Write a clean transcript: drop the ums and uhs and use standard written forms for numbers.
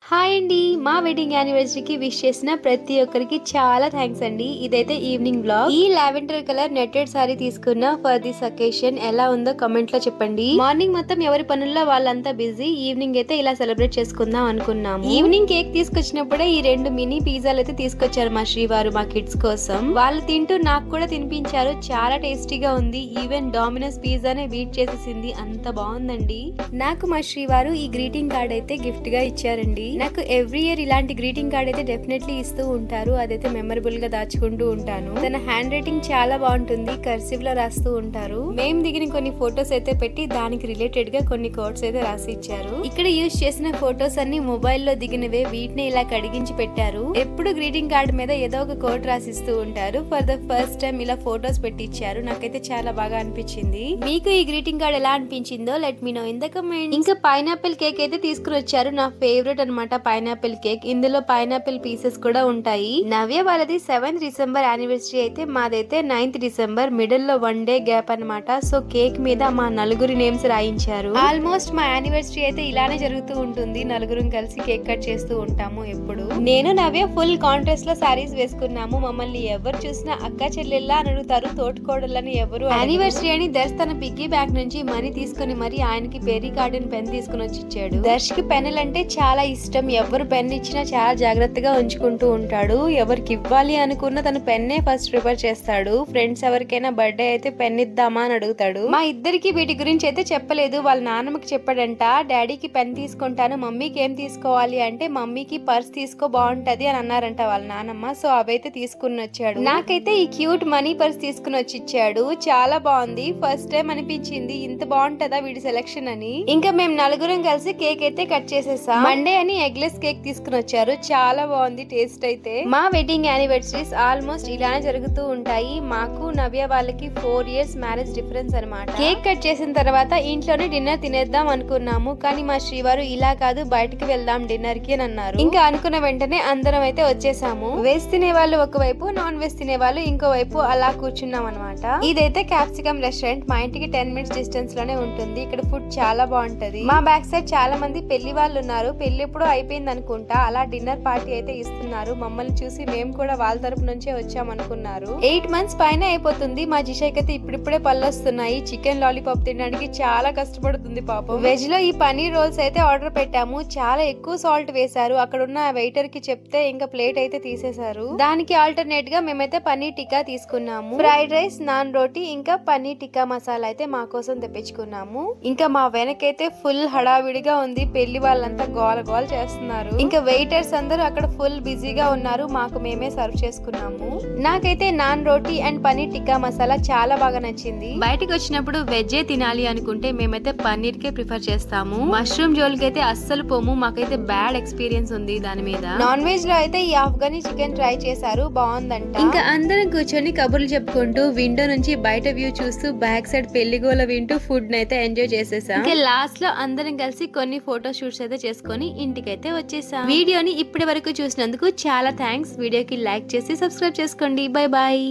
Hi అండి, మా wedding యానివర్సరీకి wish చేసిన ప్రతి ఒక్కరికి చాలా థ్యాంక్స్ అండి. ఇదైతే ఈవినింగ్ బ్లాగ్. ఈ లావెండర్ కలర్ నెట్టెడ్ సారీ తీసుకున్న ఫర్ దిస్ అకేషన్ ఎలా ఉందో కమెంట్ లో చెప్పండి. మార్నింగ్ మొత్తం ఎవరి పనుల్లో వాళ్ళంతా బిజీ. ఈవినింగ్ అయితే ఇలా సెలబ్రేట్ చేసుకుందాం అనుకున్నాము. ఈవినింగ్ కేక్ తీసుకొచ్చినప్పుడే ఈ 2 మినీ పిజ్జాలు అయితే తీసుకొచ్చారు మా శ్రీవారు మా కిడ్స్ కోసం. వాళ్ళు తింటూ నాకు కూడా తినిపించారు. చాలా టేస్టీగా ఉంది. ఈవెన్ డామినోస్ పిజ్జానే బీట్ చేసేసింది. అంత బాగుందండి. నాకు మా శ్రీవారు ఈ గ్రీటింగ్ కార్డ్ అయితే గిఫ్ట్ గా ఇచ్చారండి. నాకు ఎవ్రీ ఇయర్ ఇలాంటి గ్రీటింగ్ కార్డ్ అయితే డెఫినెట్లీ ఇస్తూ ఉంటారు. అదైతే మెమరబుల్ గా దాచుకుంటూ ఉంటాను. తన హ్యాండ్ రైటింగ్ చాలా బాగుంటుంది. కర్సివ్ లో రాస్తూ ఉంటారు. మేము దిగిన కొన్ని ఫొటోస్ అయితే పెట్టి దానికి రిలేటెడ్ గా కొన్ని కోట్స్ అయితే రాసి ఇచ్చారు. ఇక్కడ యూజ్ చేసిన ఫొటోస్ అన్ని మొబైల్ లో దిగినవే. వీటిని ఇలా కడిగించి పెట్టారు. ఎప్పుడు గ్రీటింగ్ కార్డ్ మీద ఏదో ఒక కోట్ రాసిస్తూ ఉంటారు. ఫర్ ద ఫస్ట్ టైం ఇలా ఫొటోస్ పెట్టి ఇచ్చారు. నాకైతే చాలా బాగా అనిపించింది. మీకు ఈ గ్రీటింగ్ కార్డ్ ఎలా అనిపించిందో let me know in the comment. ఇంకా పైనాపిల్ కేక్ అయితే తీసుకుని వచ్చారు. నా ఫేవరెట్ అనమాట పైనాపిల్ కేక్. ఇందులో పైనాపిల్ పీసెస్ కూడా ఉంటాయి. నవ్య వాళ్ళది 7th డిసెంబర్ యానివర్సరీ అయితే మాదైతే 9th డిసెంబర్. మిడిల్ లో 1 డే గ్యాప్ అనమాట. సో కేక్ మీద మా నలుగురి నేమ్స్ రాయించారు. ఆల్మోస్ట్ మా యానివర్సరీ అయితే ఇలానే జరుగుతూ ఉంటుంది. నలుగురం కలిసి కేక్ కట్ చేస్తూ ఉంటాము ఎప్పుడు. నేను నవ్య ఫుల్ కాంట్రాస్ట్ లో సారీస్ వేసుకున్నాము. మమ్మల్ని ఎవరు చూసినా అక్క చెల్లెల్లా అని అడుగుతారు. తోటికోడళ్ళని ఎవరు. యానివర్సరీ అని దర్శ్ తన పిగ్గీ బ్యాగ్ నుంచి మనీ తీసుకుని మరి ఆయనకి పెరీ గార్డెన్ పెన్ తీసుకుని వచ్చి ఇచ్చాడు. దర్శ్ కి పెన్నులు అంటే చాలా ఇష్టం. ఎవరు పెన్ ఇచ్చినా చాలా జాగ్రత్తగా ఉంచుకుంటూ ఉంటాడు. ఎవరికి ఇవ్వాలి అనుకున్న తను పెన్నే ఫస్ట్ ప్రిపేర్ చేస్తాడు. ఫ్రెండ్స్ ఎవరికైనా బర్త్డే అయితే పెన్ ఇద్దామా అని అడుగుతాడు. మా ఇద్దరికి వీటి గురించి అయితే చెప్పలేదు. వాళ్ళ నాన్నమ్మకి చెప్పాడంట. డాడీకి పెన్ తీసుకుంటాను, మమ్మీకి ఏం తీసుకోవాలి అంటే మమ్మీకి పర్స్ తీసుకో బాగుంటది అని అన్నారంట వాళ్ళ నాన్నమ్మ. సో అవైతే తీసుకుని వచ్చాడు. నాకైతే ఈ క్యూట్ మనీ పర్స్ తీసుకుని వచ్చి ఇచ్చాడు. చాలా బాగుంది. ఫస్ట్ టైం అనిపించింది ఇంత బాగుంటదా వీడి సెలెక్షన్ అని. ఇంకా మేము నలుగురం కలిసి కేక్ అయితే కట్ చేసేసాం. మండే అని ఎగ్లెస్ కేక్ తీసుకుని వచ్చారు. చాలా బాగుంది టేస్ట్ అయితే. మా వెడ్డింగ్ యానివర్సరీస్ ఆల్మోస్ట్ ఇలానే జరుగుతూ ఉంటాయి. మాకు నవ్య వాళ్ళకి 4 years మ్యారేజ్ డిఫరెన్స్ అనమాట. కేక్ కట్ చేసిన తర్వాత ఇంట్లోనే డిన్నర్ తినేద్దాం అనుకున్నాము. కానీ మా శ్రీవారు ఇలా కాదు బయటకు వెళ్దాం డిన్నర్ కి అని అన్నారు. ఇంకా అనుకున్న వెంటనే అందరం అయితే వచ్చేసాము. వెజ్ తినే వాళ్ళు ఒకవైపు, నాన్ వెజ్ తినే వాళ్ళు ఇంకోవైపు అలా కూర్చున్నాం అనమాట. ఇదైతే క్యాప్సికమ్ రెస్టారెంట్. మా ఇంటికి 10 minutes డిస్టెన్స్ లోనే ఉంటుంది. ఇక్కడ ఫుడ్ చాలా బాగుంటది. మా బ్యాక్ సైడ్ చాలా మంది పెళ్లి వాళ్ళు ఉన్నారు. పెళ్లి ఎప్పుడో అయిపోయింది అనుకుంటా. అలా డిన్నర్ పార్టీ అయితే ఇస్తున్నారు. మమ్మల్ని చూసి మేము కూడా వాళ్ళ తరపు నుంచే వచ్చాం అనుకున్నారు. 8 months పైన అయిపోతుంది. మా జిషాకి అయితే ఇప్పుడిప్పుడే పళ్ళు వస్తున్నాయి. చికెన్ లాలీపాప్ తినడానికి చాలా కష్టపడుతుంది పాపం. వెజ్ లో ఈ పనీర్ రోల్స్ అయితే ఆర్డర్ పెట్టాము. చాలా ఎక్కువ సాల్ట్ వేశారు. అక్కడ ఉన్న వెయిటర్ కి చెప్తే ఇంకా ప్లేట్ అయితే తీసేశారు. దానికి ఆల్టర్నేట్ గా మేమైతే పనీర్ టిక్కా తీసుకున్నాము. ఫ్రైడ్ రైస్, నాన్ రోటీ ఇంకా పనీర్ టిక్కా మసాలా అయితే మా కోసం తెప్పించుకున్నాము. ఇంకా మా వెనకైతే ఫుల్ హడావిడిగా ఉంది. పెళ్లి వాళ్ళంతా గోల గోల చేస్తున్నారు. ఇంకా వెయిటర్స్ అందరూ అక్కడ ఫుల్ బిజీగా ఉన్నారు. మాకు మేమే సర్వ్ చేసుకున్నాము. నాకైతే non roti and paneer tikka masala చాలా బాగా నచ్చింది. బయటకు వచ్చినప్పుడు వెజ్జే తినాలి అనుకుంటే మేమైతే పన్నీర్ కే ప్రిఫర్ చేస్తాము. మష్రూమ్ జోలికి అయితే అస్సలు పోము. మాకైతే బ్యాడ్ ఎక్స్పీరియన్స్ ఉంది దాని మీద. నాన్ వెజ్ లో అయితే ఈ ఆఫ్ఘనీ చికెన్ ట్రై చేశారు. బాగుందంట. ఇంకా అందరం కూర్చొని కబుర్లు చెప్పుకుంటూ విండో నుంచి బయట వ్యూ చూస్తూ బ్యాక్ సైడ్ పెళ్లిగోల వింటూ ఫుడ్ నైతే ఎంజాయ్ చేసేసాం. ఇంకా లాస్ట్ లో అందరం కలిసి కొన్ని ఫోటో షూట్స్ అయితే చేసుకొని ఇంటికైతే వచ్చేసాం. వీడియోని ఇప్పటి వరకు చూసినందుకు చాలా థ్యాంక్స్. వీడియోకి లైక్ చేసి సబ్స్క్రైబ్ చేసుకోండి. Bye bye.